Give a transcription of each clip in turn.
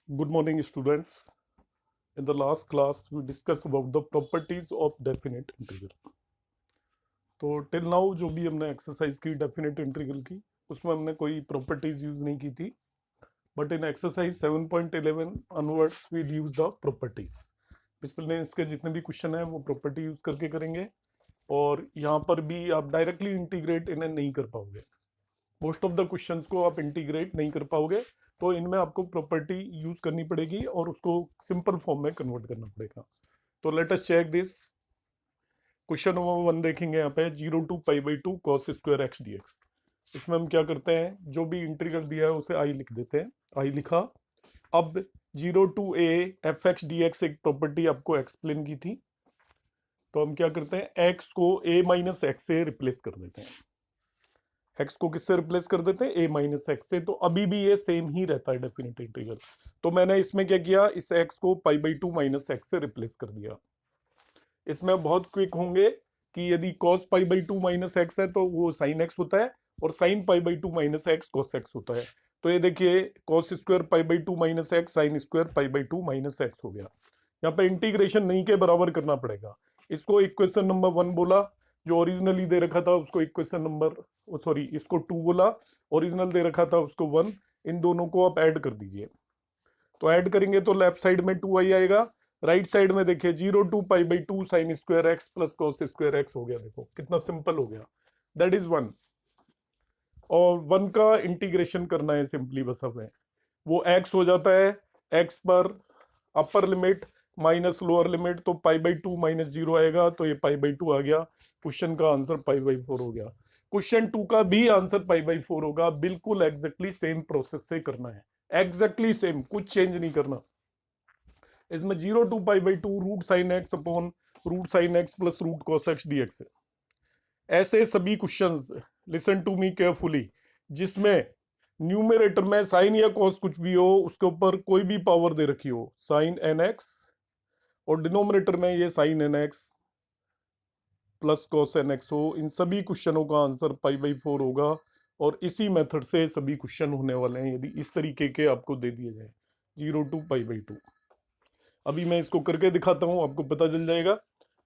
Good morning, students. In the last class, we discussed about the properties of definite integral. तो till now जो भी हमने exercise की definite integral की, उसमें हमने कोई प्रॉपर्टीज यूज नहीं की थी. But in exercise 7.11 onwards we use the properties. पिछले इसके जितने भी क्वेश्चन है वो प्रॉपर्टी यूज करके करेंगे. और यहाँ पर भी आप डायरेक्टली इंटीग्रेट इन्हें नहीं कर पाओगे. मोस्ट ऑफ द क्वेश्चंस को आप इंटीग्रेट नहीं कर पाओगे. तो इनमें आपको प्रॉपर्टी यूज करनी पड़ेगी और उसको सिंपल फॉर्म में कन्वर्ट करना पड़ेगा. तो let us check this. Question number 1 देखेंगे यहाँ पे 0 to π/2 cos square x d x. इसमें हम क्या करते हैं, जो भी इंटीग्रल दिया है उसे आई लिख देते हैं. आई लिखा. अब 0 to a F x d x एक प्रॉपर्टी आपको एक्सप्लेन की थी. तो हम क्या करते हैं, एक्स को a माइनस एक्स से रिप्लेस कर देते हैं. एक्स को किससे रिप्लेस कर देते हैं, a माइनस एक्स से. तो अभी भी ये सेम ही रहता है डेफिनेट इंटीग्रल. तो मैंने इसमें क्या किया, इस एक्स को π/2 माइनस एक्स से रिप्लेस कर दिया. इसमें बहुत क्विक होंगे कि यदि cos π/2 माइनस एक्स है तो वो साइन एक्स होता है और sine π/2 minus x cos x होता है. तो ये देखिए cos square π/2 minus x sine square पी/2 माइनस एक्स हो गया. यहाँ पे इंटीग्रेशन नहीं के बराबर करना पड़ेगा. इसको इक्वेशन नंबर 1 बोला, जो ओरिजिनली दे रखा था उसको इक्वेशन नंबर, सॉरी इसको 2 बोला, ओरिजिनल दे रखा था उसको 1. इन दोनों को आप ऐड कर दीजिए. तो ऐड करेंगे तो लेफ्ट साइड में 2i आएगा. राइट साइड में देखिए 0 to π/2 sine square x plus cos square x हो गया. देखो कितना सिंपल हो गया. That is 1. और 1 का इंटीग्रेशन करना है सिंपली, बस हमें वो x हो जाता है. x पर अपर लिमिट माइनस लोअर लिमिट, तो π/2 माइनस 0 आएगा, तो ये π/2 आ गया. क्वेश्चन का आंसर π/4 हो गया. क्वेश्चन 2 का भी आंसर π/4 होगा. बिल्कुल एग्जैक्टली सेम प्रोसेस से करना है, एग्जैक्टली सेम, कुछ चेंज नहीं करना. इसमें 0 to π/2 root sine x upon root sine x plus root cos x d x है. ऐसे सभी questions, listen to me carefully, जिसमें न्यूमरेटर में साइन या कॉस कुछ भी हो, उसके ऊपर कोई भी पावर दे रखी हो, साइन एन एक्स, और डिनोमिनेटर में ये sine n x plus cos n x हो, इन सभी क्वेश्चनों का आंसर π/4 होगा. और इसी मेथड से सभी क्वेश्चन होने वाले हैं यदि इस तरीके के आपको दे दिए जाए 0 to π/2. अभी मैं इसको करके दिखाता हूँ, आपको पता चल जाएगा.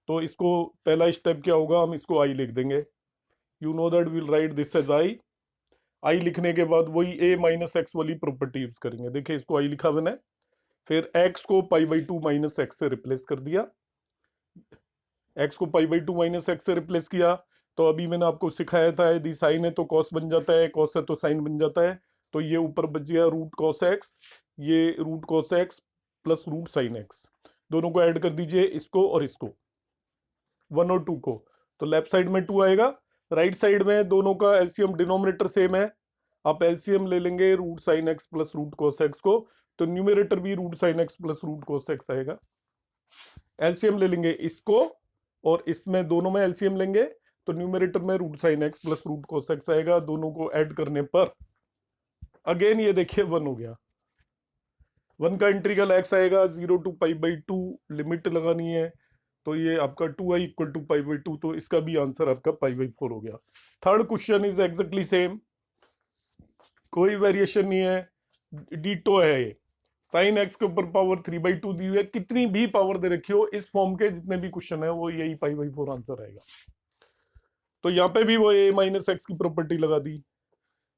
तो इसको पहला स्टेप क्या होगा, हम इसको आई लिख देंगे. You know that will write this as I. I लिखने के बाद वही a माइनस एक्स वाली प्रॉपर्टी यूज करेंगे. देखिए इसको आई लिखा मैंने, फिर x को π/2 माइनस एक्स से रिप्लेस कर दिया. x को π/2 माइनस एक्स से रिप्लेस किया. तो अभी मैंने आपको सिखाया था, यदि साइन है तो कॉस बन जाता है, कॉस है तो साइन बन जाता है. तो ये ऊपर बच गया रूट कॉस एक्स, ये root cos x plus root sine x. दोनों को ऐड कर दीजिए, इसको और इसको, 1 और 2 को. तो लेफ्ट साइड में 2 आएगा. राइट साइड में दोनों का एलसीएम, डिनोमिनेटर सेम है, आप एलसीएम ले लेंगे root sine x plus root cos x को. तो न्यूमरेटर भी root sine x plus root cos x आएगा. एलसीएम ले लेंगे इसको और इसमें, दोनों में एलसीएम लेंगे तो न्यूमरेटर में root sine x plus root cos x आएगा. दोनों को ऐड करने पर अगेन ये देखिए 1 हो गया. 1 का इंटीग्रल एक्स आएगा, 0 to π/2 लिमिट लगानी है. तो ये आपका 2i इक्वल टू π/2, तो इसका भी आंसर आपका π/4 हो गया. Third question is exactly same, कोई वेरिएशन नहीं है, डीटो है ये. साइन एक्स के ऊपर पावर 3/2 दी हुई है, कितनी भी पावर दे रखी हो, इस फॉर्म के जितने भी क्वेश्चन है वो यही π/4 आंसर आएगा. तो यहाँ पे भी वो a माइनस एक्स की प्रॉपर्टी लगा दी.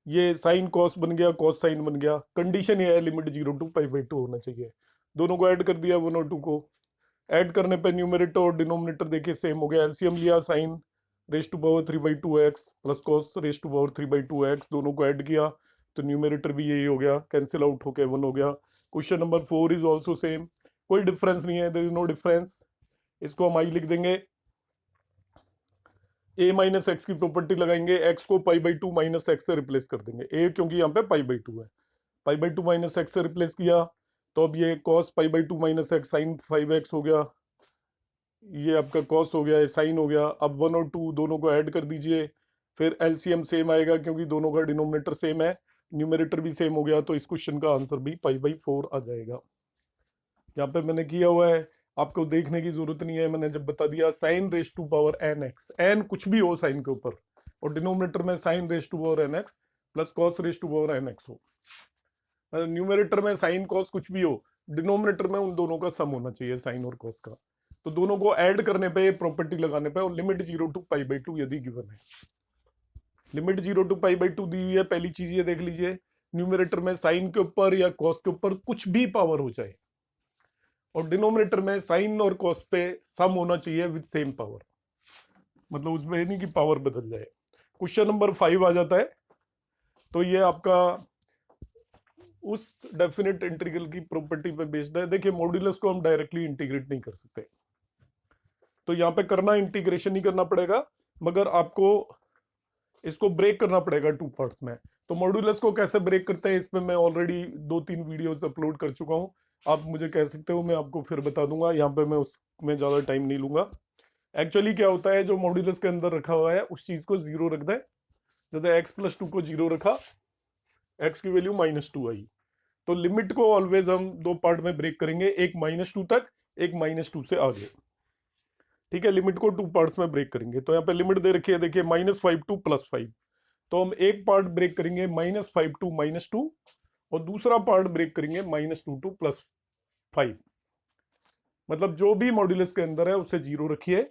ये साइन कॉस बन गया, कॉस साइन बन गया. कंडीशन ये है, लिमिट 0 to π/2 होना चाहिए. दोनों को ऐड कर दिया, 1 और 2 को. ऐड करने पे न्यूमरेटर और डिनोमिनेटर देखिए सेम हो गया. एलसीएम लिया, sine raise to power 3/2 x plus cos raise to power 3/2 x, दोनों को ऐड किया तो न्यूमरेटर भी यही हो गया, कैंसिल आउट होके 1 हो गया. Question number 4 is also same, कोई डिफरेंस नहीं है, देयर इज नो डिफरेंस. इसको हम आई लिख देंगे. a माइनस एक्स की प्रॉपर्टी लगाएंगे, x को π/2 माइनस एक्स से रिप्लेस कर देंगे. a क्योंकि यहाँ पे π/2 है, π/2 माइनस एक्स से रिप्लेस किया. तो अब ये cos π/2 minus x sign 5x हो गया, ये आपका cos हो गया, ये साइन हो गया. अब 1 और 2 दोनों को ऐड कर दीजिए. फिर एलसीएम सेम आएगा क्योंकि दोनों का डिनोमिनेटर सेम है, न्यूमरेटर भी सेम हो गया. तो इस क्वेश्चन का आंसर भी π/4 आ जाएगा. यहाँ पे मैंने किया हुआ है, आपको देखने की जरूरत नहीं है, मैंने जब बता दिया. Sine raise to power n x, n कुछ भी हो साइन के ऊपर, और डिनोमिनेटर में sine raise to power n x plus cos raise to power n x हो. न्यूमरेटर में साइन कॉस कुछ भी हो, डिनोमिनेटर में उन दोनों का सम होना चाहिए, साइन और कॉस का। तो दोनों को ऐड करने पे, प्रॉपर्टी लगाने पे, और लिमिट 0 to π/2 यदि गिवन है, लिमिट 0 to π/2 दी हुई है। पहली चीज ये देख लीजिए, न्यूमरेटर में साइन के ऊपर या कॉस के ऊपर कुछ भी पावर हो जाए, और डिनोमिनेटर में साइन और कॉस पे सम होना चाहिए विद सेम पावर, मतलब उसमें नहीं कि पावर बदल जाए। क्वेश्चन नंबर 5 आ जाता है। तो ये आपका उस डेफिनेट इंटीग्रल की प्रॉपर्टी पे बेस्ड है। देखिए मॉड्यूलस को हम डायरेक्टली इंटीग्रेट नहीं कर सकते, तो यहाँ पे करना इंटीग्रेशन ही करना पड़ेगा, मगर आपको इसको ब्रेक करना पड़ेगा 2 पार्ट्स में। तो मॉड्यूलस को कैसे ब्रेक करते हैं, इसमें मैं ऑलरेडी 2-3 वीडियोस अपलोड कर चुका हूँ, आप मुझे कह सकते हो, मैं आपको फिर बता दूंगा, यहाँ पे मैं उसमें ज्यादा टाइम नहीं लूंगा। एक्चुअली क्या होता है, जो मॉड्यूलस के अंदर रखा हुआ है उस चीज को 0 रख दे, जैसे x+2 को 0 रखा, x की वैल्यू -2 आई, तो लिमिट को ऑलवेज हम 2 पार्ट में ब्रेक करेंगे, एक -2 तक, एक -2 से आगे। ठीक है, लिमिट को 2 पार्ट्स में ब्रेक करेंगे। तो यहाँ पे लिमिट दे रखी है, देखिए -5 to +5, तो हम एक पार्ट ब्रेक करेंगे -5 to -2, और दूसरा पार्ट ब्रेक करेंगे -2 to +5। मतलब जो भी मॉड्यूलस के अंदर है उसे 0 रखिए,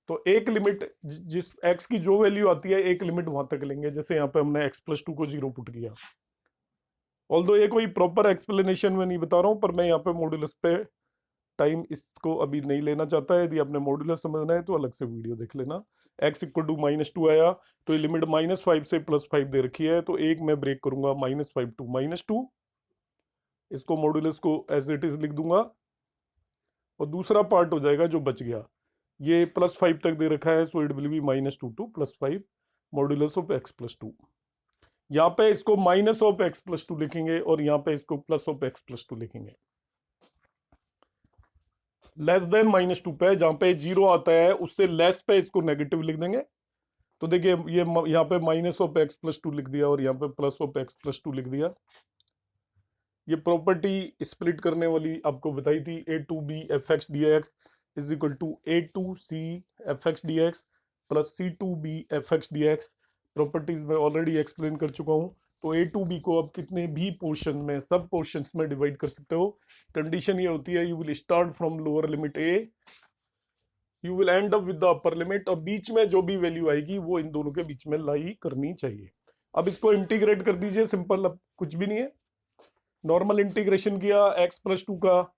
तो एक लिमिट जिस x की जो वैल्यू आती है, एक लिमिट वहां तक लेंगे। जैसे यहाँ पे हमने x+2 को 0 पुट किया। ऑल्दो ये कोई प्रॉपर एक्सप्लेनेशन में नहीं बता रहा हूं, पर मैं यहाँ पे मॉड्यूलस पे टाइम इसको अभी नहीं लेना चाहता है। यदि आपने मॉड्यूलस समझना है तो अलग से वीडियो देख लेना। x = -2 आया, तो ये लिमिट -5 से +5 दे रखी है, तो एक मैं ब्रेक करूंगा -5 to -2, इसको मॉड्यूलस को एज इट इज लिख दूंगा, और दूसरा पार्ट हो जाएगा जो बच गया, ये +5 तक दे रखा है, so it will B -2 to +5 modulus of x+2। यहाँ पे इसको -(x+2) लिखेंगे, और यहाँ पे इसको +(x+2) लिखेंगे। लेस देन -2 पे, जहां पे 0 आता है उससे लेस पे इसको नेगेटिव लिख देंगे। तो देखिए ये यहाँ पे -(x+2) लिख दिया, और यहाँ पे +(x+2) लिख दिया। ये प्रॉपर्टी स्प्लिट करने वाली आपको बताई थी, a2b fx dx is equal to a2c fx dx plus c2b fx dx। Properties में ऑलरेडी एक्सप्लेन कर चुका हूं। तो a2b को आप कितने भी पोर्शन में, सब पोर्शंस में डिवाइड कर सकते हो। कंडीशन ये होती है, you will start from lower limit a, you will and up with the upper limit, और बीच में जो भी वैल्यू आएगी वो इन दोनों के बीच में लाई करनी चाहिए। अब इसको इंटीग्रेट कर दीजिए, सिंपल, अब कुछ भी नहीं है। नॉर्मल इंटीग्रेशन किया x+2 का,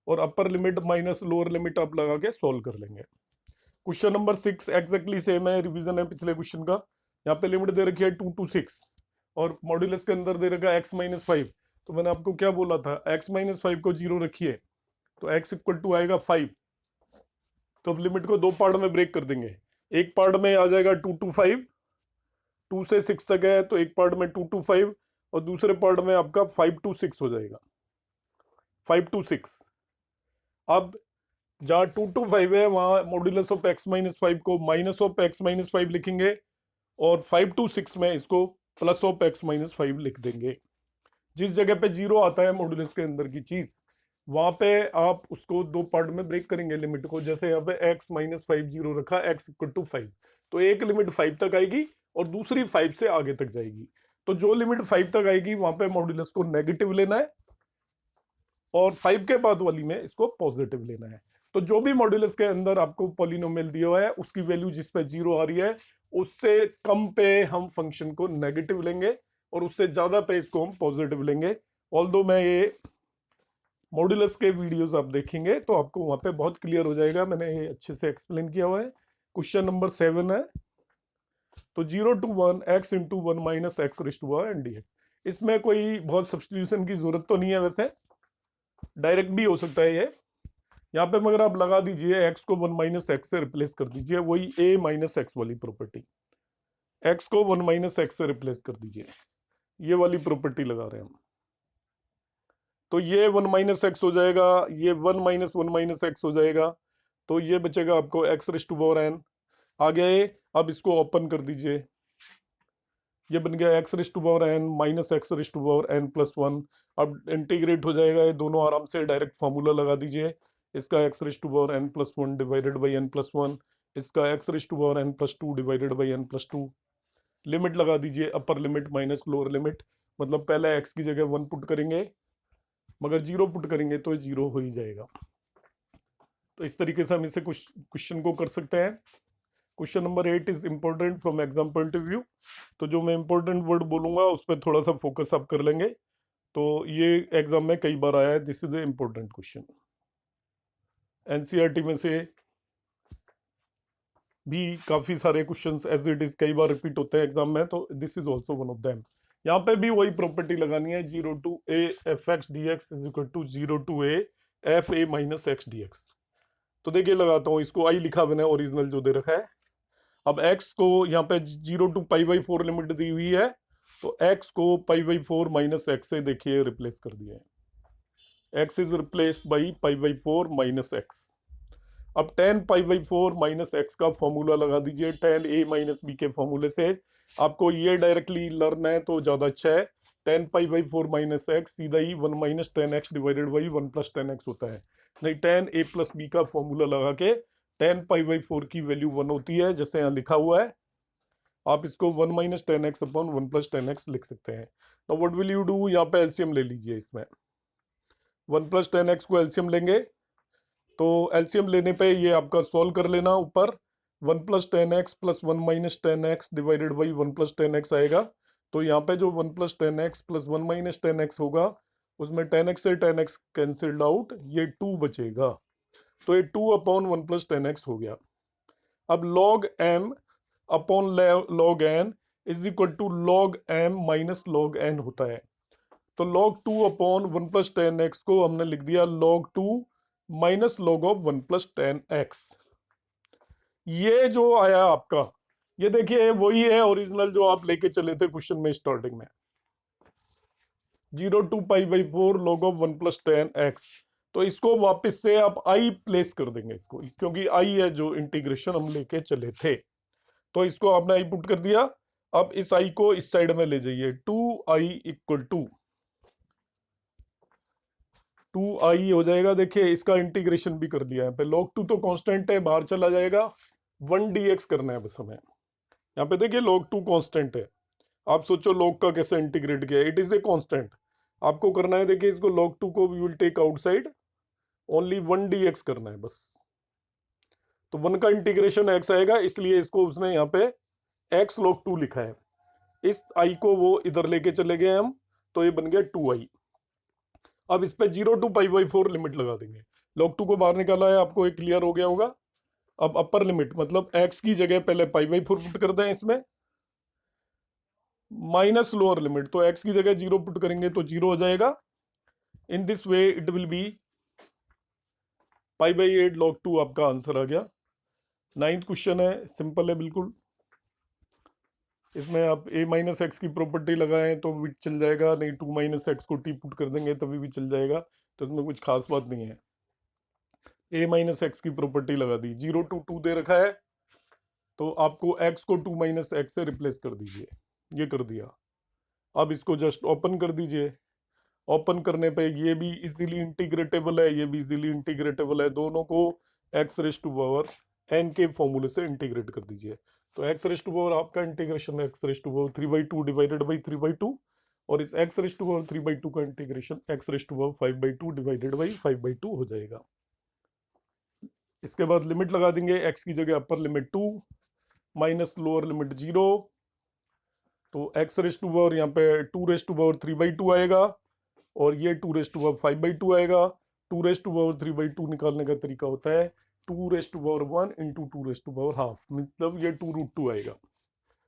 और अपर लिमिट माइनस लोअर लिमिट आप लगा के सॉल्व कर लेंगे। क्वेश्चन नंबर 6 एग्जैक्टली सेम है, रिवीजन है पिछले क्वेश्चन का। यहाँ पे लिमिट दे रखी है 2 to 6, और मॉड्यूलस के अंदर दे रखा है x-5। तो मैंने आपको क्या बोला था, x-5 को 0 रखिए, तो x = आएगा 5। तो अब लिमिट को 2 पार्ट में ब्रेक कर देंगे। एक पार्ट में आ जाएगा 2 to 5, 2 से 6 तक है, तो एक पार्ट में 2 to 5, और दूसरे पार्ट में आपका 5 to 6 हो जाएगा, 5 to 6। अब जहां 2 to 5 है वहां मॉड्यूलस ऑफ x-5 को -(x-5) लिखेंगे, और 5 to 6 में इसको +(x-5) लिख देंगे। जिस जगह पे 0 आता है मॉड्यूलस के अंदर की चीज, वहां पे आप उसको 2 पार्ट में ब्रेक करेंगे लिमिट को। जैसे यहाँ पे x-5 0 रखा, x = 5, तो एक लिमिट 5 तक आएगी, और दूसरी 5 से आगे तक जाएगी। तो जो लिमिट 5 तक आएगी वहां पे मॉड्यूलस को नेगेटिव लेना है, और 5 के बाद वाली में इसको पॉजिटिव लेना है। तो जो भी मॉड्यूलस के अंदर आपको पॉलिनोमियल दिया हुआ है, उसकी वैल्यू जिस पे 0 आ रही है, उससे कम पे हम फंक्शन को नेगेटिव लेंगे, और उससे ज्यादा पे इसको हम पॉजिटिव लेंगे। ऑल्दो मैं ये मॉड्यूलस के वीडियोस आप देखेंगे तो आपको वहां पे बहुत क्लियर हो जाएगा, मैंने ये अच्छे से एक्सप्लेन किया हुआ है। क्वेश्चन नंबर 7 है, तो 0 to 1 x × 1 - x⁻n dx। इसमें कोई बहुत सब्स्टिट्यूशन की जरूरत तो नहीं है, वैसे डायरेक्ट भी हो सकता है ये। यहाँ पे मगर आप लगा दीजिए, x को 1 - x से रिप्लेस कर दीजिए, वही a - x वाली प्रॉपर्टी। x को 1 - x से रिप्लेस कर दीजिए, ये वाली प्रॉपर्टी लगा रहे हैं हम। तो ये 1 - x हो जाएगा, ये 1 - 1 - x हो जाएगा, तो ये बचेगा आपको x⁻n। आगे अब इसको ओपन कर दीजिए, ये बन गया x⁻n - x⁻n+1। अब इंटीग्रेट हो जाएगा, ये दोनों आराम से डायरेक्ट फॉर्मूला लगा दीजिए। इसका x⁻n+1 डिवाइडेड बाई n+1, इसका x⁻n+2 divided by n+2। Limit लगा दीजिए, अपर लिमिट माइनस लोअर लिमिट, मतलब पहले x की जगह 1 पुट करेंगे, मगर 0 पुट करेंगे तो 0 हो ही जाएगा। तो इस तरीके से हम इसे कुछ क्वेश्चन को कर सकते हैं। Question number 8 is important from exam point of view. तो जो मैं इंपॉर्टेंट वर्ड बोलूंगा उस पर थोड़ा सा फोकस आप कर लेंगे। तो ये एग्जाम में कई बार आया है, this is a important question. NCERT में से भी काफी सारे क्वेश्चंस एज इट इज कई बार रिपीट होते हैं एग्जाम में, तो this is also one of them. यहाँ पे भी वही प्रॉपर्टी लगानी है, 0 to a fx dx is equal to 0 to a f a minus x dx। तो देखिए लगाता हूँ इसको, आई लिखा मैंने ओरिजिनल जो दे रखा है। अब x को यहाँ पे 0 टू π/4 लिमिट दी हुई है, तो x को π/4 माइनस x से देखिए रिप्लेस कर दिया है। x is replaced by π/4 minus x। अब tan π/4 माइनस एक्स का फॉर्मूला लगा दीजिए tan a माइनस बी के फॉर्मूले से। आपको ये डायरेक्टली लर्न है तो ज्यादा अच्छा है। tan π/4 माइनस एक्स सीधा ही 1 minus ten x divided by 1 plus ten x होता है। नहीं, tan a प्लस बी का फॉर्मूला लगा के tan π/4 की वैल्यू 1 होती है, जैसे यहाँ लिखा हुआ है। आप इसको 1 minus ten x upon 1 plus ten x लिख सकते हैं। तो व्हाट विल यू डू, यहाँ पे एलसीएम ले लीजिए। इसमें 1 प्लस टेन एक्स को एलसीएम लेंगे, तो एलसीएम लेने पे ये आपका सॉल्व कर लेना। ऊपर 1 plus ten x plus 1 minus ten x divided by 1 plus ten x आएगा। तो यहाँ पे जो 1 plus ten x plus 1 minus ten x होगा, उसमें टेन एक्स से टेन एक्स कैंसिल्ड आउट, ये 2 बचेगा। तो ये 2 अपॉन 1 प्लस टेन एक्स हो गया। अब log m upon log n is equal to log m minus log n होता है। तो log 2 upon 1 plus ten x को हमने लिख दिया log 2 minus log of 1 plus ten x. ये जो आया आपका, ये देखिए वही है ओरिजिनल जो आप लेके चले थे क्वेश्चन में स्टार्टिंग में, 0 to π/4 log of 1 plus ten x. तो इसको वापस से आप आई प्लेस कर देंगे इसको, क्योंकि आई है जो इंटीग्रेशन हम लेके चले थे। तो इसको आपने आई पुट कर दिया। अब इस आई को इस साइड में ले जाइए, 2i इक्वल टू 2i हो जाएगा। देखिए इसका इंटीग्रेशन भी कर दिया है। पे log 2 तो कांस्टेंट है, बाहर चला जाएगा। 1 dx करना है बस हमें। यहाँ पे देखिए log 2 कांस्टेंट है। आप सोचो log का कैसे इंटीग्रेट किया, इट इज ए कांस्टेंट। आपको करना है, देखिए इसको log 2 को we will take outside, only 1 dx करना है बस। तो 1 का इंटीग्रेशन x आएगा, इसलिए इसको उसने यहाँ पे x log 2 लिखा है। इस i को वो इधर लेके चले गए हम, तो ये बन गया 2i। अब इस पे 0 टू π/4 लिमिट लगा देंगे। log 2 को बाहर निकाला है, आपको एक क्लियर हो गया होगा। अब अपर लिमिट मतलब x की जगह पहले π/4 पुट कर दें इसमें, माइनस लोअर लिमिट, तो x की जगह 0 पुट करेंगे तो 0 हो जाएगा। In this way it will be π/8 log 2 आपका आंसर आ गया। 9th क्वेश्चन है, सिंपल है बिल्कुल। इसमें आप a माइनस एक्स की प्रॉपर्टी लगाएं तो भी चल जाएगा, नहीं 2 माइनस एक्स को t पुट कर देंगे तभी भी चल जाएगा। तो इसमें कुछ खास बात नहीं है। a माइनस एक्स की प्रॉपर्टी लगा दी, 0 टू 2 दे रखा है, तो आपको x को 2 माइनस एक्स से रिप्लेस कर दीजिए। ये कर दिया। अब इसको जस्ट ओपन कर दीजिए। ओपन करने पे ये भी इजीली इंटीग्रेटेबल है, ये भी इजीली इंटीग्रेटेबल है। दोनों को x raise to power n के फॉर्मूले से इंटीग्रेट कर दीजिए। तो x रेज टू पावर आपका integration x raise to power 3/2 divided by 3/2, और इस x रेज टू पावर 3/2 का integration x raise to power 5/2 divided by 5/2 हो जाएगा। इसके बाद लिमिट लगा देंगे, x की जगह upper limit 2 minus lower limit 0, तो x रेज टू पावर यहाँ पे 2 रेज टू पावर 3/2 आएगा, और ये 2 रेज टू पावर 5/2 आएगा। 2 रेज टू पावर 3/2 निकालने का तरीका होता है 2 raise to power 1 into 2 raise to power half, मतलब ये 2√2 आएगा।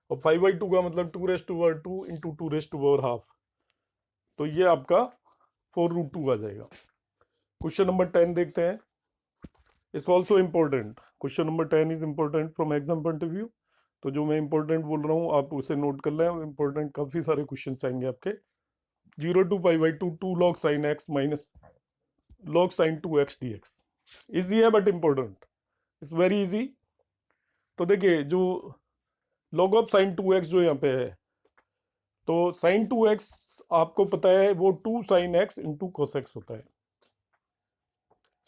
और 5/2 का मतलब 2 raise to power 2 into 2 raise to power half, तो ये आपका 4√2 आ जाएगा। क्वेश्चन नंबर 10 देखते हैं। It's also important. Question number 10 is important from exam point of view. तो जो मैं इंपॉर्टेंट बोल रहा हूँ आप उसे नोट कर लें, इंपॉर्टेंट काफी सारे क्वेश्चन आएंगे आपके। 0 to π/2 2 log sin x minus log sin 2x dx। Easy है but important, it's very easy. तो देखिए जो log ऑफ sin 2x जो यहाँ पे है, तो sin 2x आपको पता है वो 2 sin x into cos x होता है।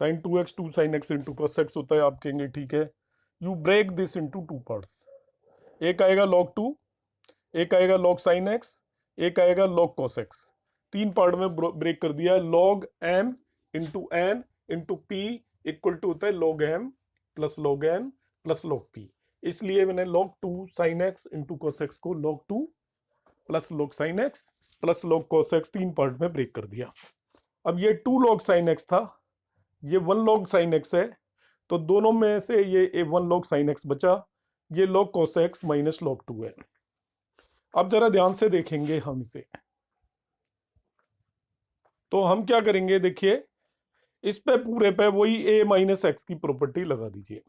sin 2x 2 sin x into cos x होता है। आप कहेंगे ठीक है, you break this into 2 parts. एक आएगा log 2, एक आएगा log sin x, एक आएगा log cos x। तीन पार्ट में ब्रेक कर दिया है। log m into n into p equal to होता है log m plus log n plus log p। इसलिए मैंने log 2 sin x into cos x को log 2 plus log sin x plus log cos x तीन part में break कर दिया। अब ये 2 log sin x था, ये 1 log sin x है, तो दोनों में से ये 1 log sin x बचा, ये log cos x minus log 2 है। अब जरा ध्यान से देखेंगे हम इसे, तो हम क्या करेंगे, देखिए इस पे पूरे पे वही a माइनस एक्स की प्रॉपर्टी लगा दीजिए।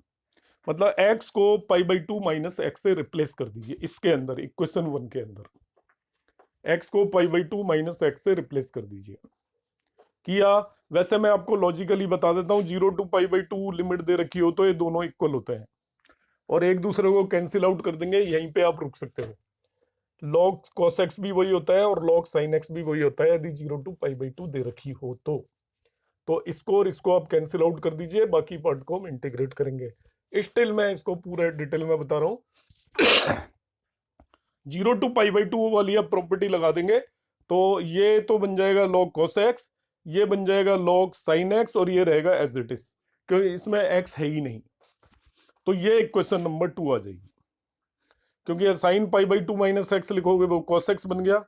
मतलब x को पाई बाई 2 माइनस एक्स से रिप्लेस कर दीजिए इसके अंदर, इक्वेशन 1 के अंदर x को पाई बाई 2 माइनस एक्स से रिप्लेस कर दीजिए। किया। वैसे मैं आपको लॉजिकली बता देता हूँ, 0 टू पाई बाई 2 लिमिट दे रखी हो तो ये दोनों इक्वल होते हैं और एक दूसरे को कैंसिल आउट कर देंगे, यहीं पे आप रुक सकते हो। log cos x भी वही होता है और log sin x भी वही होता है यदि 0 टू पाई बाई 2 दे रखी हो तो इसको और इसको आप कैंसिल आउट कर दीजिए, बाकी पार्ट को हम इंटीग्रेट करेंगे। स्टिल मैं इसको पूरे डिटेल में बता रहा हूँ। 0 टू पाई बाई 2 वाली आप प्रॉपर्टी लगा देंगे तो ये तो बन जाएगा log cos x, ये बन जाएगा log sin x और ये रहेगा एज इट इज, क्योंकि इसमें x है ही नहीं। तो ये इक्वेशन नंबर 2 आ जाएगी, क्योंकि ये sign pi by 2 minus x लिखोगे वो cos x बन गया,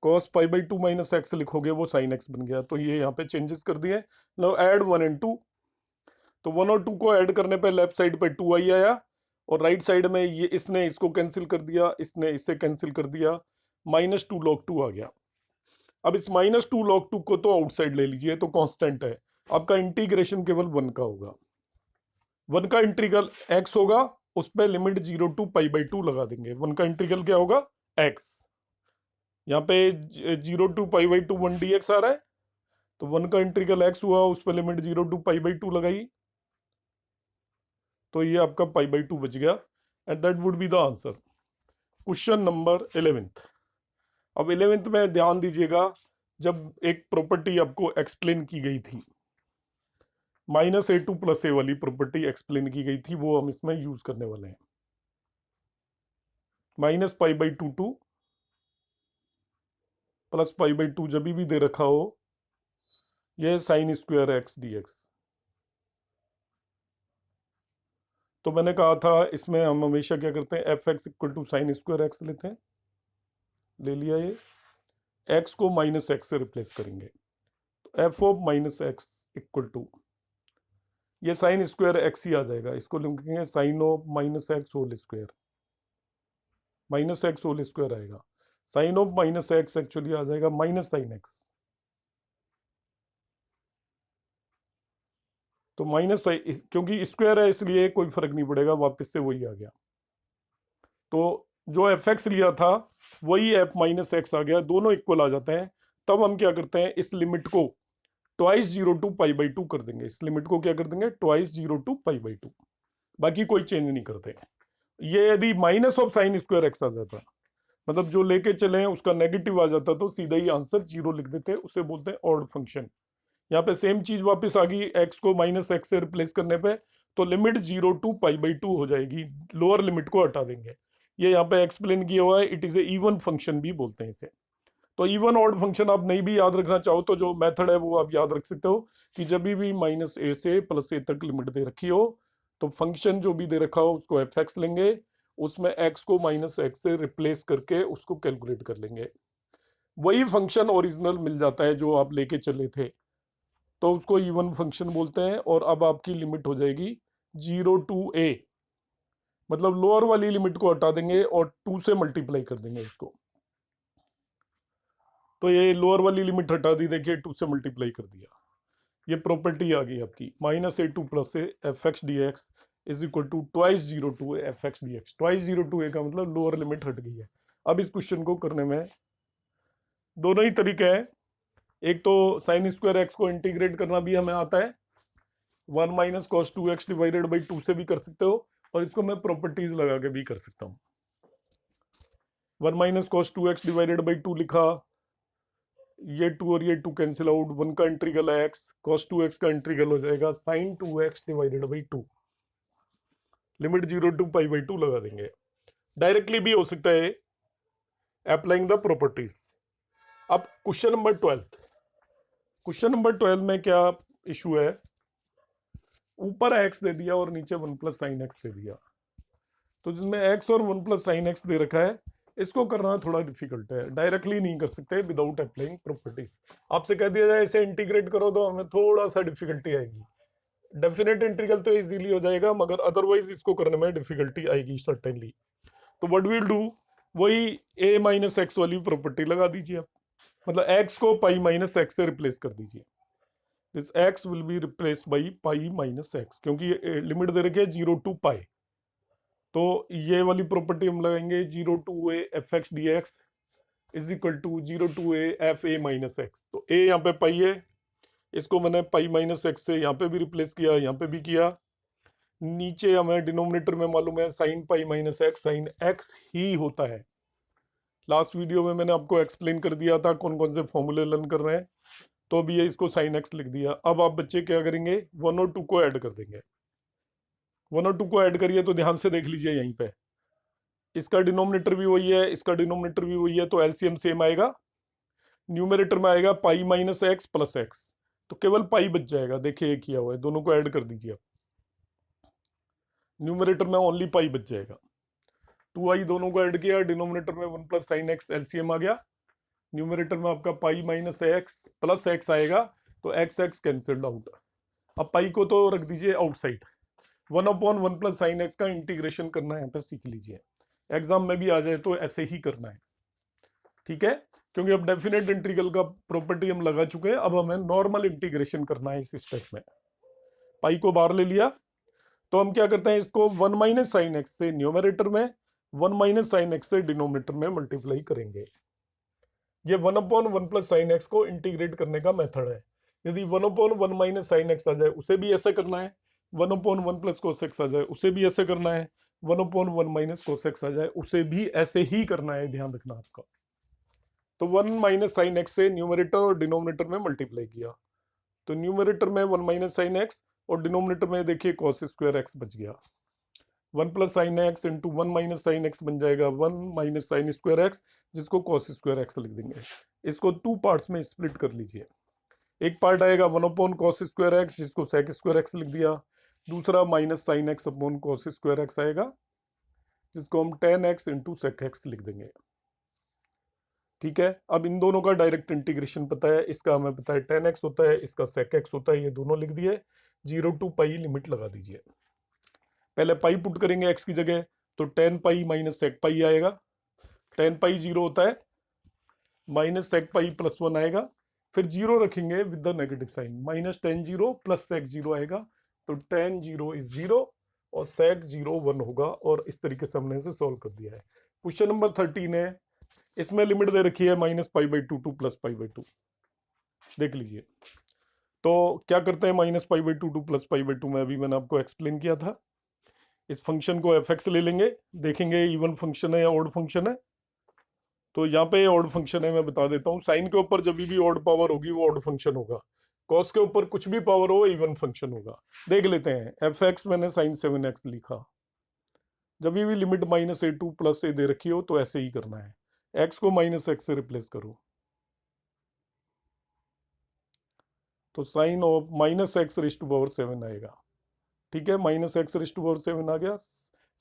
cos pi by 2 minus x लिखोगे वो sin x बन गया। तो ये यहाँ पे चेंजेस कर दिए। लो ऐड 1 एंड 2, तो 1 और 2 को ऐड करने पे लेफ्ट साइड पे 2i आया और राइट साइड में ये इसने इसको कैंसिल कर दिया, इसने इसे कैंसिल कर दिया, माइनस 2 log 2 आ गया। अब इस माइनस 2 log 2 को तो आउटसाइड ले लीजिए, तो कांस्टेंट है, आपका इंटीग्रेशन केवल 1 का होगा। 1 का इंटीग्रल x होगा, उस पर लिमिट 0 टू पाई बाई 2 लगा देंगे। 1 का इंटीग्रल क्या होगा, x, यहाँ पे 0 टू पाई बाई 2 1 dx आ रहा है, तो 1 का इंटीग्रल x हुआ, उस पर लिमिट 0 टू पाई बाई 2 लगाई, तो ये आपका पाई बाई 2 बच गया and that would be the answer. Question number 11th। अब 11th में ध्यान दीजिएगा, जब एक प्रॉपर्टी आपको एक्सप्लेन की गई थी, माइनस ए टू प्लस ए वाली प्रॉपर्टी एक्सप्लेन की गई थी, वो हम इसमें यूज करने वाले हैं। Minus pi by 2 two plus pi by 2 जब भी दे रखा हो, यह sign square x d x. तो मैंने कहा था इसमें हम हमेशा क्या करते हैं, f x equal to sine square x लेते हैं, ले लिया ये, एक्स को माइनस एक्स से रिप्लेस करेंगे, तो f of minus x equal to, ये साइन स्क्वायर एक्स ही आ जाएगा, इसको लिखेंगे sine of minus x whole square, minus x whole square आएगा, sine of minus x actually आ जाएगा माइनस साइन एक्स, तो माइनस, क्योंकि स्क्वायर है इसलिए कोई फर्क नहीं पड़ेगा, वापस से वही आ गया। तो जो एफ एक्स लिया था वही एफ माइनस एक्स आ गया, दोनों इक्वल आ जाते हैं। तब हम क्या करते हैं, इस लिमिट को ट्वाइस 0 टू पाई बाई 2 कर देंगे, इस लिमिट को क्या कर देंगे, ट्वाइस 0 टू पाई बाई 2, बाकी कोई चेंज नहीं करते। ये यदि minus of sine square x आ जाता, मतलब जो लेके चले हैं उसका नेगेटिव आ जाता, तो सीधा ही आंसर 0 लिख देते, उसे बोलते हैं ऑड फंक्शन। यहाँ पे सेम चीज वापस आ गई, एक्स को माइनस एक्स से रिप्लेस करने पे, तो लिमिट 0 टू पाई बाई 2 हो जाएगी, लोअर लिमिट को हटा देंगे। ये यहाँ पे एक्सप्लेन किया हुआ है, it is a even function भी बोलते हैं इसे। तो इवन ऑड फंक्शन आप नहीं भी याद रखना चाहो तो जो मेथड है वो आप याद रख सकते हो, कि जब भी माइनस ए से प्लस ए तक लिमिट दे रखी हो, तो फंक्शन जो भी दे रखा हो उसको एफ एक्स लेंगे, उसमें एक्स को माइनस एक्स से रिप्लेस करके उसको कैलकुलेट कर लेंगे, वही फंक्शन ओरिजिनल मिल जाता है जो आप लेके चले थे, तो उसको इवन फंक्शन बोलते हैं। और अब आपकी लिमिट हो जाएगी 0 टू ए, मतलब लोअर वाली लिमिट को हटा देंगे और 2 से मल्टीप्लाई कर देंगे इसको, तो ये लोअर वाली लिमिट हटा दी, देखिए 2 से मल्टीप्लाई कर दिया, ये प्रॉपर्टी आ गई आपकी, minus a to plus a f x d x is equal to twice 0 to f x d x. Twice 0 to a का मतलब लोअर लिमिट हट गई है। अब इस क्वेश्चन को करने में दोनों ही तरीके हैं, एक तो साइन स्क्वायर एक्स को इंटीग्रेट करना भी हमें आता है, 1 minus cos 2x divided by 2 से भी कर सकते हो, और इसको मैं प्रॉपर्टीज लगा के भी कर सकता हूँ। 1 minus cos 2x divided by 2 लिखा, ये 2 और ये 2 कैंसिल आउट, 1 का इंटीग्रल है x, cos 2x का इंटीग्रल हो जाएगा sin 2x divided by 2, limit 0 to pi by 2 लगा देंगे। डायरेक्टली भी हो सकता है अप्लाइंग द प्रॉपर्टीज, अब क्वेश्चन नंबर 12, क्वेश्चन नंबर 12 में क्या इशू है, ऊपर x दे दिया और नीचे 1 प्लस साइन एक्स दे दिया, तो जिसमें x और 1 प्लस साइन एक्स दे रखा है, इसको करना थोड़ा डिफिकल्ट है, डायरेक्टली नहीं कर सकते विदाउट अप्लाइंग प्रॉपर्टीज। आपसे कह दिया जाए इसे इंटीग्रेट करो तो हमें थोड़ा सा डिफिकल्टी आएगी। डेफिनेट इंटीग्रल तो इजीली हो जाएगा, मगर अदरवाइज इसको करने में डिफिकल्टी आएगी सर्टेनली। तो व्हाट विल डू, वही a माइनस एक्स वाली प्रॉपर्टी लगा दीजिए आप, मतलब x को पाई माइनस एक्स से रिप्लेस कर दीजिए। This x will be replace by pi minus x, क्योंकि लिमिट दे रखी है 0 टू पाई। तो ये वाली प्रॉपर्टी हम लगाएंगे 0 to a f x d x is equal to 0 to a f a minus x. तो a यहाँ पे पाई है, इसको मैंने पाई माइनस एक्स से यहाँ पे भी रिप्लेस किया, यहाँ पे भी किया। नीचे हमें डिनोमिनेटर में मालूम है sine pi minus x sine x ही होता है। लास्ट वीडियो में मैंने आपको एक्सप्लेन कर दिया था कौन कौन से फॉर्मूले लर्न कर रहे हैं, तो अभी ये इसको साइन एक्स लिख दिया। अब आप बच्चे क्या करेंगे, 1 और 2 को ऐड कर देंगे। 1 और 2 को ऐड करिए तो ध्यान से देख लीजिए, यहीं पे इसका डिनोमिनेटर भी वही है, इसका डिनोमिनेटर भी वही है, तो एलसीएम सेम आएगा। न्यूमरेटर में आएगा पाई माइनस एक्स प्लस एक्स, तो केवल पाई बच जाएगा। देखिए ये किया हुआ है, दोनों को ऐड कर दीजिए आप, न्यूमरेटर में ओनली पाई बच जाएगा। 2i दोनों को ऐड किया, डिनोमिनेटर में 1 प्लस साइन एक्स एलसीएम आ गया, न्यूमरेटर में आपका पाई माइनस एक्स प्लस एक्स आएगा, तो एक्स एक्स कैंसिल्ड आउट। अब पाई को तो रख दीजिए आउटसाइड, 1/1 प्लस साइन एक्स का इंटीग्रेशन करना है, यहाँ पे सीख लीजिए, एग्जाम में भी आ जाए तो ऐसे ही करना है, ठीक है। क्योंकि अब डेफिनेट इंटीग्रल का प्रॉपर्टी हम लगा चुके हैं, अब हमें नॉर्मल इंटीग्रेशन करना है इस स्टेप में। पाई को बाहर ले लिया, तो हम क्या करते हैं, इसको 1 माइनस साइन एक्स से न्यूमरेटर में, 1 माइनस साइन एक्स से डिनोमिनेटर में मल्टीप्लाई करेंगे। ये 1/1 प्लस साइन एक्स को इंटीग्रेट करने का मेथड है। यदि 1/1 माइनस साइन एक्स आ जाए उसे भी ऐसे करना है, 1/1 प्लस कोस एक्स आ जाए उसे भी ऐसे करना है, 1/1 माइनस कोस एक्स आ जाए उसे भी ऐसे ही करना है, ध्यान रखना आपका। तो 1 माइनस साइन एक्स से न्यूमरेटर और डिनोमिनेटर में मल्टीप्लाई किया, तो न्यूमरेटर में 1 माइनस साइन एक्स और डिनोमिनेटर में देखिए कॉस स्क्वायर एक्स बच गया। 1 plus sine x into 1 minus sine x बन जाएगा 1 माइनस साइन स्क्वायर एक्स, जिसको कॉस स्क्वायर एक्स लिख देंगे। इसको 2 पार्ट्स में स्प्लिट कर लीजिए, एक पार्ट आएगा 1/कॉस स्क्वायर एक्स जिसको सेक स्क्वायर एक्स लिख दिया, दूसरा minus sine x upon cos square x आएगा जिसको हम tan x into sec x लिख देंगे, ठीक है। अब इन दोनों का डायरेक्ट इंटीग्रेशन पता है, इसका हमें पता है tan एक्स होता है, इसका सेक एक्स होता है, ये दोनों लिख दिए। 0 टू पाई लिमिट लगा दीजिए, पहले पाई पुट करेंगे एक्स की जगह, तो tan पाई माइनस सेक पाई आएगा, tan पाई 0 होता है, माइनस सेक पाई प्लस 1 आएगा, फिर 0 रखेंगे with the negative sign, minus tan 0 plus sec 0 आएगा, तो tan 0 इज 0 और सेक 0 1 होगा, और इस तरीके से हमने इसे सॉल्व कर दिया है। क्वेश्चन नंबर 13 है, इसमें लिमिट दे रखी है minus pi by 2 two plus pi by 2, देख लीजिए। तो क्या करते हैं, minus pi by 2 two plus pi by 2 में अभी मैंने आपको एक्सप्लेन किया था, इस फंक्शन को एफ एक्स ले लेंगे, देखेंगे इवन फंक्शन है या ऑड फंक्शन है। तो यहाँ पे ऑड फंक्शन है, मैं बता देता हूँ, साइन के ऊपर जब भी ऑड पावर होगी वो ऑड फंक्शन होगा, कॉस के ऊपर कुछ भी पावर हो इवन फंक्शन होगा। देख लेते हैं, एफ एक्स मैंने साइन 7x लिखा, जब भी limit minus a to plus ए दे रखी हो तो ऐसे ही करना है, एक्स को माइनस एक्स से रिप्लेस करो, तो sine of minus x raise to power 7 आएगा, ठीक है, minus x raise to power 7 आ गया।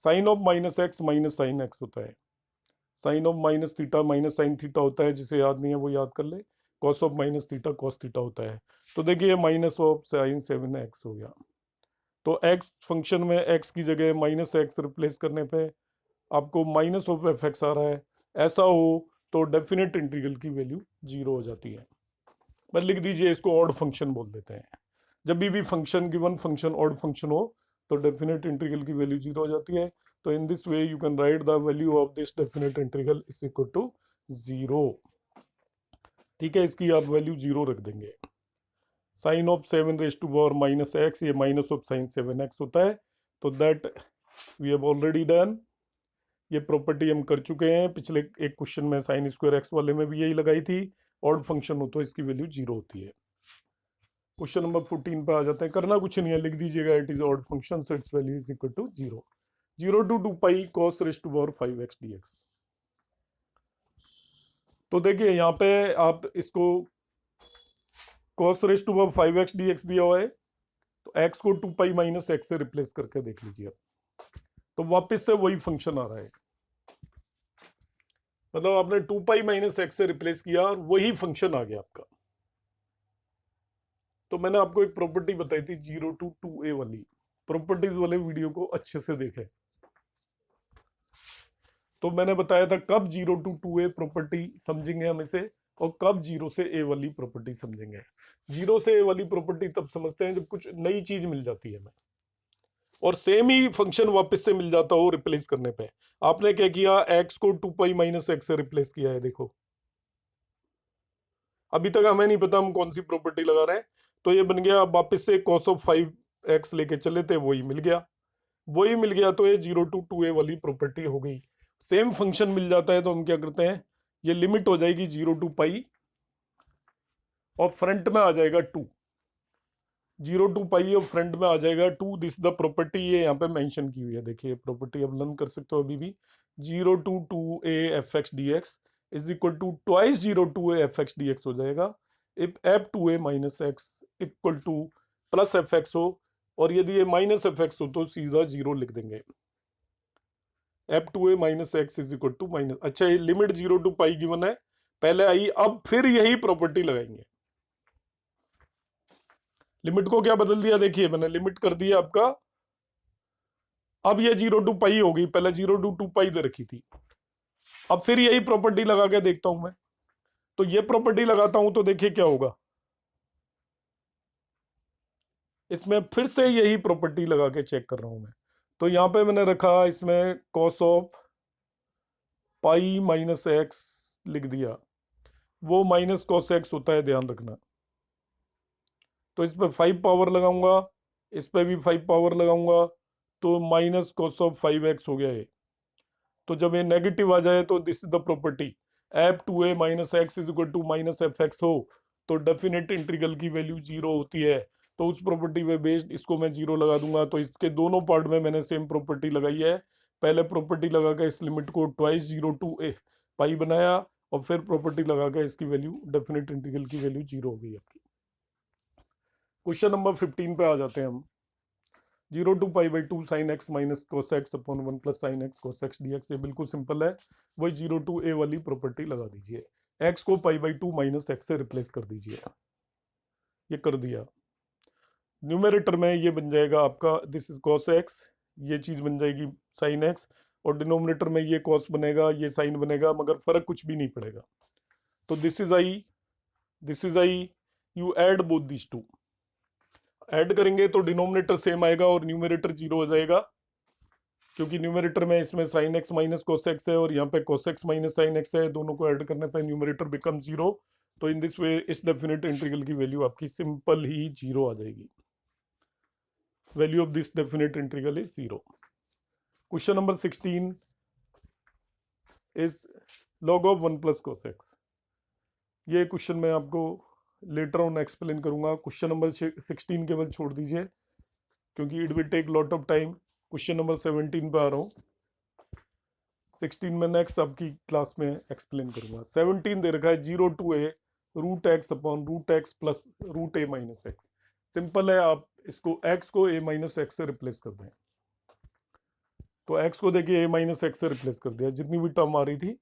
Sine of minus x minus sine x होता है, sine of minus theta minus sine theta होता है, जिसे याद नहीं है वो याद कर ले, cos of minus theta cos theta होता है। तो देखिए माइनस ऑफ साइन 7x हो गया, तो x फंक्शन में x की जगह माइनस एक्स रिप्लेस करने पे आपको माइनस ऑफ एफ एक्स आ रहा है, ऐसा हो तो डेफिनेट इंटीग्रल की वैल्यू 0 हो जाती है। बस लिख दीजिए, इसको ऑड फंक्शन बोल देते हैं, जब भी function given function odd function हो तो डेफिनेट इंटीग्रल की वैल्यू 0 हो जाती है। तो in this way you can write the value of this definite integral is equal to 0, ठीक है, इसकी आप वैल्यू 0 रख देंगे। Sine of 7 raise to power minus x, ये माइनस ऑफ साइन 7x होता है, तो that we have already done, ये प्रॉपर्टी हम कर चुके हैं, पिछले एक क्वेश्चन में साइन स्क्वायर एक्स वाले में भी यही लगाई थी, ऑड फंक्शन हो तो इसकी वैल्यू 0 होती है। क्वेश्चन नंबर 14 पे आ जाते हैं, करना कुछ नहीं है, लिख दीजिएगा it is odd function so its value is equal to 0, 0 to 2 pi cos raise to power 5x dx। तो देखिए यहाँ पे आप इसको cos raise to power 5x dx दिया हुआ है, तो x को 2 पाई माइनस एक्स से रिप्लेस करके देख लीजिए आप, तो वापस से वही फंक्शन आ रहा है। मतलब आपने 2 पाई माइनस एक्स से रिप्लेस किया और वही फंक्शन आ गया आपका। तो मैंने आपको एक प्रॉपर्टी बताई थी 0 to 2a वाली, प्रॉपर्टीज वाले वीडियो को अच्छे से देखें। तो मैंने बताया था कब 0 to 2a प्रॉपर्टी समझेंगे हम इसे, और कब 0 से a वाली प्रॉपर्टी समझेंगे। 0 से a वाली प्रॉपर्टी तब समझते हैं जब कुछ नई चीज मिल जाती है हमें, और सेम ही फंक्शन वापस से मिल जाता हो रिप्लेस करने पे। आपने क्या किया, x को 2 पाई माइनस एक्स से रिप्लेस किया है, देखो अभी तक हमें नहीं पता हम कौन सी प्रॉपर्टी लगा रहे हैं। तो ये बन गया, वापस से cos ऑफ 5x लेके चले थे, वही मिल गया, वही मिल गया, तो ये 0 to 2a वाली प्रॉपर्टी हो गई। सेम फंक्शन मिल जाता है तो हम क्या करते हैं, ये लिमिट हो जाएगी 0 to पाई और फ्रंट में आ जाएगा 2, 0 to पाई और फ्रंट में आ जाएगा 2। दिस द प्रॉपर्टी, ये यहाँ पे मेंशन की हुई है, देखिए प्रॉपर्टी अब लर्न कर सकते हो अभी भी। 0 to 2a fx dx is equal to twice 0 to a fx dx हो जाएगा if f 2a minus x equal to plus f x हो, और यदि ये माइनस एफ एक्स हो तो सीधा 0 लिख देंगे। f 2a minus x is equal to minus, अच्छा ये लिमिट 0 to पाई गिवन है, पहले आई, अब फिर यही प्रॉपर्टी लगाएंगे। लिमिट को क्या बदल दिया, देखिए मैंने लिमिट कर दिया आपका, अब ये 0 to पाई हो गई, पहले 0 to 2 पाई दे रखी थी। अब फिर यही प्रॉपर्टी लगा के देखता हूं मैं, तो ये प्रॉपर्टी लगाता हूं तो देखिए क्या होगा, इसमें फिर से यही प्रॉपर्टी लगा के चेक कर रहा हूं मैं। तो यहां पे मैंने रखा इसमें cos of pi minus x लिख दिया, वो माइनस cos एक्स होता है, ध्यान रखना। तो इस पर 5 पावर लगाऊंगा, इस पर भी 5 पावर लगाऊंगा, तो माइनस cos ऑफ 5x हो गया है। तो जब ये नेगेटिव आ जाए तो this is the property, f 2a minus x is equal to minus f x हो तो डेफिनेट इंटीग्रल की वैल्यू 0 होती है। तो उस प्रॉपर्टी पे बेस्ड इसको मैं 0 लगा दूंगा। तो इसके दोनों पार्ट में मैंने सेम प्रॉपर्टी लगाई है। पहले प्रॉपर्टी लगा के इस लिमिट को ट्वाइस 0 to a पाई बनाया, और फिर प्रॉपर्टी लगा के इसकी वैल्यू, डेफिनेट इंटीग्रल की वैल्यू 0 हो गई आपकी। क्वेश्चन नंबर 15 पे आ जाते हैं हम। 0 to pi by 2 sine x minus cos x upon 1 plus sine x cos x d x, ये बिल्कुल सिंपल है। वही 0 to a वाली प्रॉपर्टी लगा दीजिए, x को पाई बाई 2 माइनस एक्स से रिप्लेस कर दीजिए, ये कर दिया। न्यूमेरेटर में ये बन जाएगा आपका, दिस इज कॉस एक्स, ये चीज बन जाएगी साइन एक्स, और डिनोमिनेटर में ये कॉस बनेगा, ये साइन बनेगा, मगर फर्क कुछ भी नहीं पड़ेगा। तो this is I, this is I, you add both this two, add करेंगे तो डिनोमिनेटर सेम आएगा और न्यूमेरेटर 0 हो जाएगा, क्योंकि न्यूमेरेटर में इसमें sine x minus cos x है और यहाँ पे cos x minus sine x है, दोनों को ऐड करने पे न्यूमेरेटर बिकम 0। तो इन दिस वे इस डेफिनेट इंटीग्रल की वैल्यू आपकी सिंपल ही 0 आ जाएगी। Value of this definite integral is 0। Question number 16 is log of 1 plus cos x. ये क्वेश्चन मैं आपको लेटर ऑन एक्सप्लेन करूंगा। क्वेश्चन नंबर 16 केवल छोड़ दीजिए क्योंकि it will take lot of time. Question number 17 पे आ रहा हूँ, 16 में नेक्स्ट आपकी क्लास में एक्सप्लेन करूंगा। 17 दे रखा है 0 to a root x upon root x plus root a minus x. Simple है, आप इसको x को a माइनस एक्स से रिप्लेस कर दें। तो x को देखिए a माइनस एक्स से रिप्लेस कर दिया, जितनी भी टर्म आ रही थी।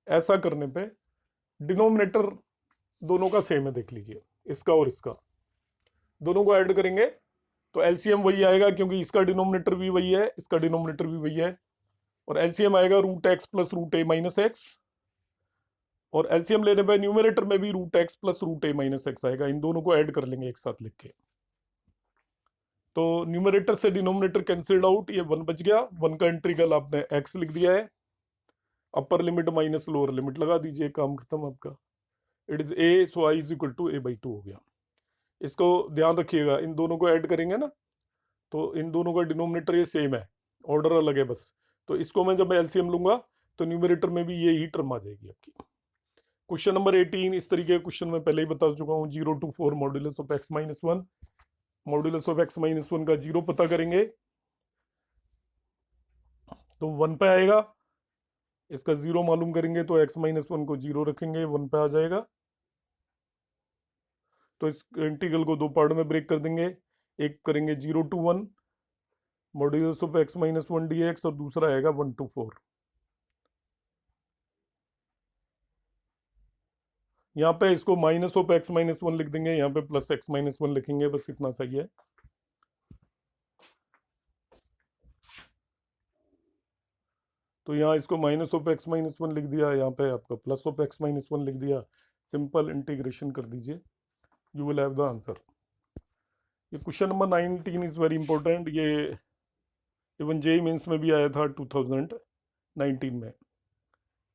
ऐसा करने पे डिनोमिनेटर दोनों का सेम है, देख लीजिए, इसका और इसका, दोनों को ऐड करेंगे तो एलसीएम वही आएगा, क्योंकि इसका डिनोमिनेटर भी वही है, इसका डिनोमिनेटर भी वही है, और एलसीएम आएगा root x plus root a minus x, और एलसीएम लेने पे न्यूमरेटर में भी root x plus root a minus x आएगा। इन दोनों को ऐड कर लेंगे एक साथ लिख के, तो न्यूमरेटर से डिनोमिनेटर कैंसिल्ड आउट, ये 1 बच गया। 1 का इंटीग्रल आपने x लिख दिया है, upper limit minus lower limit लगा दीजिए, काम खत्म आपका। It is a, so i is equal to a/2 हो गया। इसको ध्यान रखिएगा, इन दोनों को ऐड करेंगे ना, तो इन दोनों का डिनोमिनेटर ये सेम है, ऑर्डर अलग है बस। तो इसको मैं जब एलसीएम लूंगा तो न्यूमरेटर में भी ये ही टर्म आ जाएगी आपकी। क्वेश्चन नंबर 18, इस तरीके का क्वेश्चन मैं पहले ही बता चुका हूँ। 0 to 4 modulus of x minus 1, modulus of x minus 1 का 0 पता करेंगे तो 1 पे आएगा, इसका 0 मालूम करेंगे तो x माइनस 1 को 0 रखेंगे, 1 पे आ जाएगा। तो इस इंटीग्रल को दो पार्ट में ब्रेक कर देंगे, एक करेंगे 0 to 1 modulus of x minus 1 dx और दूसरा आएगा 1 to 4। यहाँ पे इसको माइनस ऑफ x माइनस 1 लिख देंगे, यहाँ पे प्लस x माइनस 1 लिखेंगे, बस इतना सही है। तो यहाँ इसको माइनस ऑफ x माइनस 1 लिख दिया, यहाँ पे आपका प्लस ऑफ x माइनस 1 लिख दिया। सिंपल इंटीग्रेशन कर दीजिए, you will have the answer. ये question number 19 is very important, ये इवन जेईई मेंस में भी आया था 2019 में।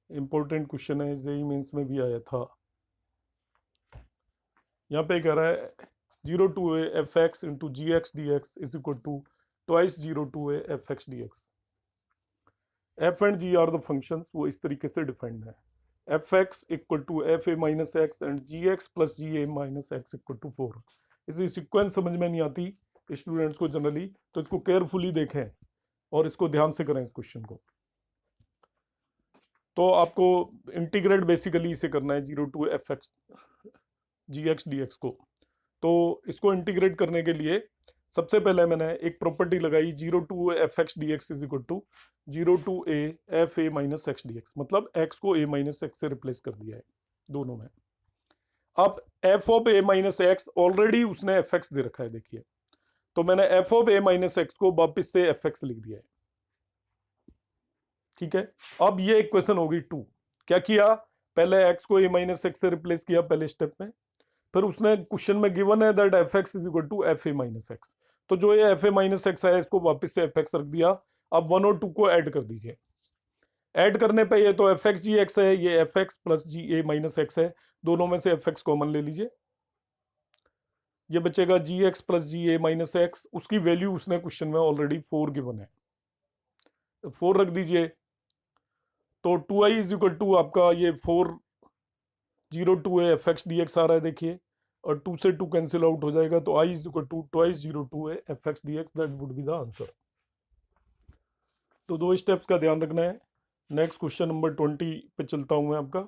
इंपॉर्टेंट क्वेश्चन है, जेईई मेंस में भी आया था। यहाँ पे कह रहा है 0 to a fx into gx dx is equal to twice 0 to a fx dx। f and g are the functions, वो इस तरीके से डिफाइंड है। fx equal to fa minus x and gx plus ga minus x equal to 4। इसी sequence समझ में नहीं आती स्टूडेंट्स को जनरली, तो इसको केयरफुली देखें और इसको ध्यान से करें इस क्वेश्चन को। तो आपको इंटीग्रेट बेसिकली इसे करना है 0 to fx gx dx को। तो इसको इंटीग्रेट करने के लिए सबसे पहले मैंने एक प्रॉपर्टी लगाई 0 to fx dx is equal to 0 to a fa minus x dx, मतलब x को a माइनस x से रिप्लेस कर दिया है दोनों में। अब f of a minus x already उसने fx दे रखा है, देखिए, तो मैंने f of a minus x को वापस से fx लिख दिया है। ठीक है, अब ये इक्वेशन होगी 2। क्या किया, पहले x को a माइनस x से रिप्लेस किया पहले स्टेप में, फिर उसने क्वेश्चन में गिवन है that f x is equal to f a minus x, तो जो ये एफ ए माइनस एक्स है इसको वापस से एफ एक्स रख दिया। अब 1 और 2 को ऐड कर दीजिए, ऐड करने पे ये तो एफ एक्स जी एक्स है, ये एफ एक्स प्लस जी ए माइनस एक्स है, दोनों में से एफ एक्स कॉमन ले लीजिए, ये बचेगा जी एक्स प्लस जी ए माइनस एक्स। उसकी वैल्यू उसने क्वेश्चन में ऑलरेडी 4 गिवन है, 4 रख दीजिए। तो 2i इज इक्वल टू आपका ये 4 0 to a f x d x आ रहा है, देखिए, और 2 से 2 कैंसिल आउट हो जाएगा, तो i is equal to twice 0 to a f x d x, that would be the answer. तो दो स्टेप्स का ध्यान रखना है। नेक्स्ट क्वेश्चन नंबर 20 पे चलता हूं मैं आपका।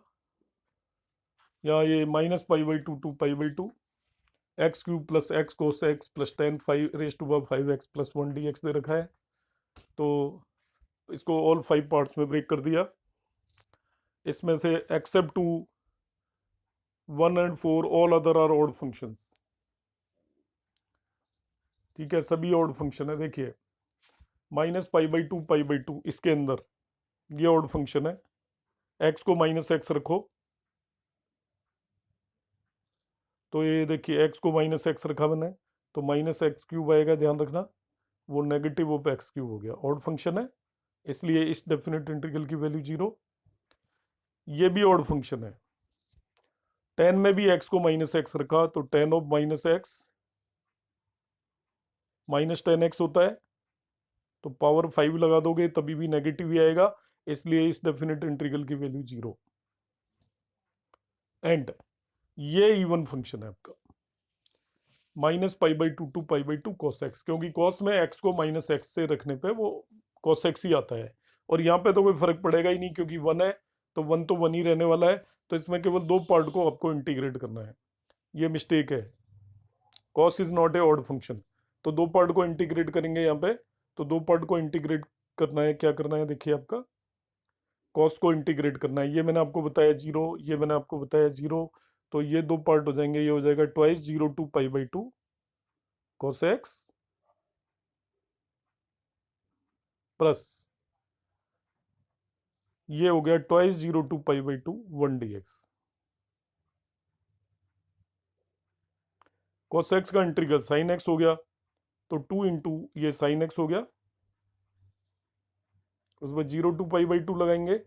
यहाँ ये minus pi by two pi by two x cube plus x cos x plus 10 5 raise to 5 x plus 1 d x दे रखा है। तो इसको ऑल 5 पार्ट्स में ब्रेक कर दिया। इसमें से except two 1 and 4 all other are odd functions. ठीक है, सभी ऑड फंक्शन है। देखिए माइनस पाई बाई टू इसके अंदर ये ऑड फंक्शन है, एक्स को माइनस एक्स रखो, तो ये देखिए एक्स को माइनस एक्स रखा मैंने, तो माइनस एक्स क्यूब आएगा, ध्यान रखना, वो नेगेटिव ऑफ एक्स क्यूब हो गया, ऑड फंक्शन है, इसलिए इस डेफिनेट इंटीग्रल की वैल्यू 0। ये भी ऑड फंक्शन है, 10 में भी एक्स को माइनस एक्स रखा, तो 10 of minus x minus 10x होता है, तो पावर 5 लगा दोगे तभी भी नेगेटिव ही आएगा, इसलिए इस डेफिनेट इंटीग्रल की वैल्यू 0। एंड ये इवन फंक्शन है आपका, minus pi by two pi by two cos x, क्योंकि कॉस में एक्स को माइनस एक्स से रखने पे वो कॉस एक्स ही आता है, और यहाँ पे तो कोई फर्क पड़ेगा ही नहीं क्योंकि 1 है, तो 1 तो 1 ही रहने वाला है, तो इसमें केवल दो पार्ट को आपको इंटीग्रेट करना है। ये मिस्टेक है, cos is not a odd function, तो दो पार्ट को इंटीग्रेट करेंगे यहाँ पे, तो दो पार्ट को इंटीग्रेट करना है, क्या करना है, देखिए आपका कॉस को इंटीग्रेट करना है, ये मैंने आपको बताया 0, ये मैंने आपको बताया 0, तो ये दो पार्ट हो जाएंगे, ये हो जाएगा twice 0 to pi by two cos x plus ये हो गया twice 0 to pi by two 1 d x. Cos x का इंटीग्रल साइन एक्स हो गया, तो 2 इंटू ये साइन एक्स हो गया, उसके बाद 0 टू पाई बाई टू लगाएंगे,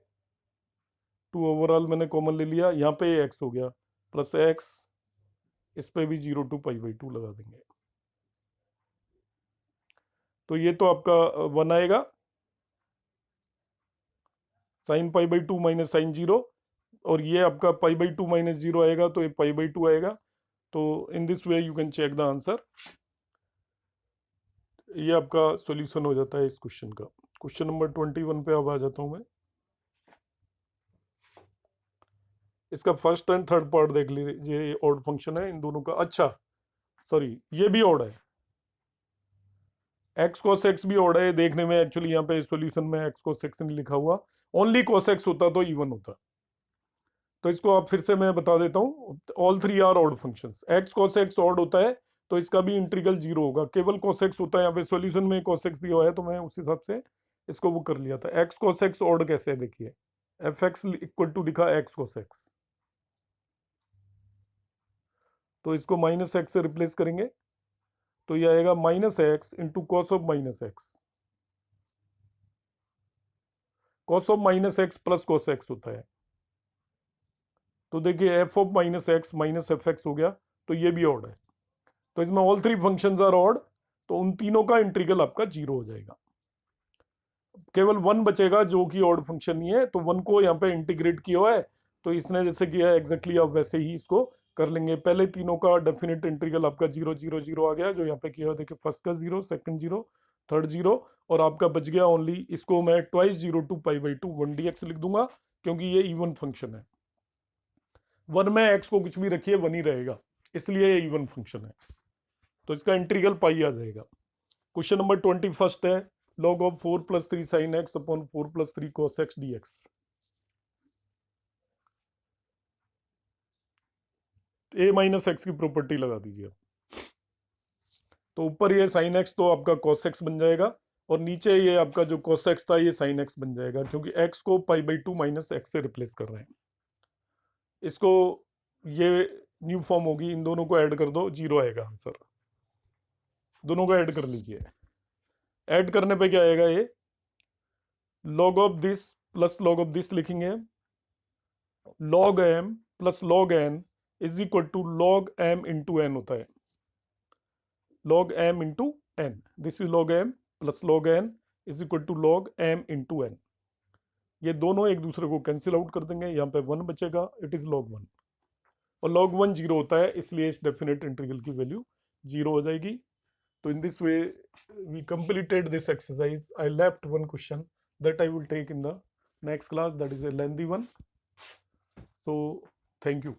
2 ओवरऑल मैंने कॉमन ले लिया, यहाँ पे एक्स हो गया प्लस एक्स, इस पे भी 0 टू पाई बाई टू लगा देंगे, तो ये तो आपका 1 आएगा, sine pi by two minus sine 0, और ये आपका पाई बाई टू माइनस 0 आएगा, तो ये पाई बाई टू आएगा। तो in this way you can check the answer. ये आपका सॉल्यूशन हो जाता है इस क्वेश्चन का। क्वेश्चन नंबर 21 पे अब आ जाता हूं मैं। इसका फर्स्ट एंड थर्ड पार्ट देख लीजिए, ये ऑड फंक्शन है इन दोनों का। अच्छा सॉरी, ये भी ऑड है, एक्स cos x भी ऑड है देखने में। एक्चुअली यहाँ पे सॉल्यूशन में एक्स cos x नहीं लिखा हुआ, ओनली cos x होता तो इवन होता। तो इसको आप फिर से मैं बता देता हूँ, all three are odd functions. X cos x odd होता है तो इसका भी इंटीग्रल जीरो होगा, केवल cos x होता है। यहाँ पे सॉल्यूशन में cos x दिया हुआ है तो मैं उस हिसाब से इसको वो कर लिया था। एक्स cos x ऑड कैसे है देखिए, एफ एक्स इक्वल टू लिखा एक्स cos x, तो इसको माइनस एक्स से रिप्लेस करेंगे तो ये आएगा minus x into cos of minus x. Cos of minus x plus cos x होता है, तो देखिए f of minus x minus f x हो गया, तो ये भी ऑड है। तो इसमें all three functions are odd, तो उन तीनों का इंटीग्रल आपका जीरो हो जाएगा। केवल वन बचेगा जो कि ऑड फंक्शन नहीं है, तो वन को यहाँ पे इंटीग्रेट किया हुआ है, तो इसने जैसे किया है एग्जैक्टली आप वैसे ही इसको कर लेंगे। पहले तीनों का डेफिनेट इंटीग्रल आपका जीरो जीरो जीरो आ गया, जो यहाँ पे किया हुआ देखिए, फर्स्ट का zero, second zero, third zero, और आपका बच गया ओनली, इसको मैं twice zero to pi by two 1 dx लिख दूंगा, क्योंकि ये इवन फंक्शन है। वन में एक्स को कुछ भी रखिए वन ही रहेगा, इसलिए ये इवन फंक्शन है, तो इसका इंटीग्रल पाई आ जाएगा। क्वेश्चन नंबर 21 है, log of 4 plus 3 sign x upon 4 plus 3 cos x dx। a minus x की प्रॉपर्टी लगा दीजिए, तो ऊपर ये साइन एक्स तो आपका cos x बन जाएगा, और नीचे ये आपका जो cos x था ये साइन x बन जाएगा, क्योंकि x को पाई बाई टू माइनस एक्स से रिप्लेस कर रहे हैं। इसको ये न्यू फॉर्म होगी, इन दोनों को ऐड कर दो, जीरो आएगा आंसर। दोनों को ऐड कर लीजिए, ऐड करने पे क्या आएगा, ये log of this plus log of this लिखेंगे, log m plus log n is equal to log m into n होता है, log m into n, this is log m plus log n is equal to log m into n। ये दोनों एक दूसरे को cancel out कर देंगे, यहाँ पे वन बचेगा, इट इज log 1, और log 1 जीरो होता है, इसलिए इस डेफिनेट इंटीग्रल की वैल्यू जीरो हो जाएगी। तो in this way we completed this exercise. I left one question that I will take in the next class, that is a lengthy one. So thank you.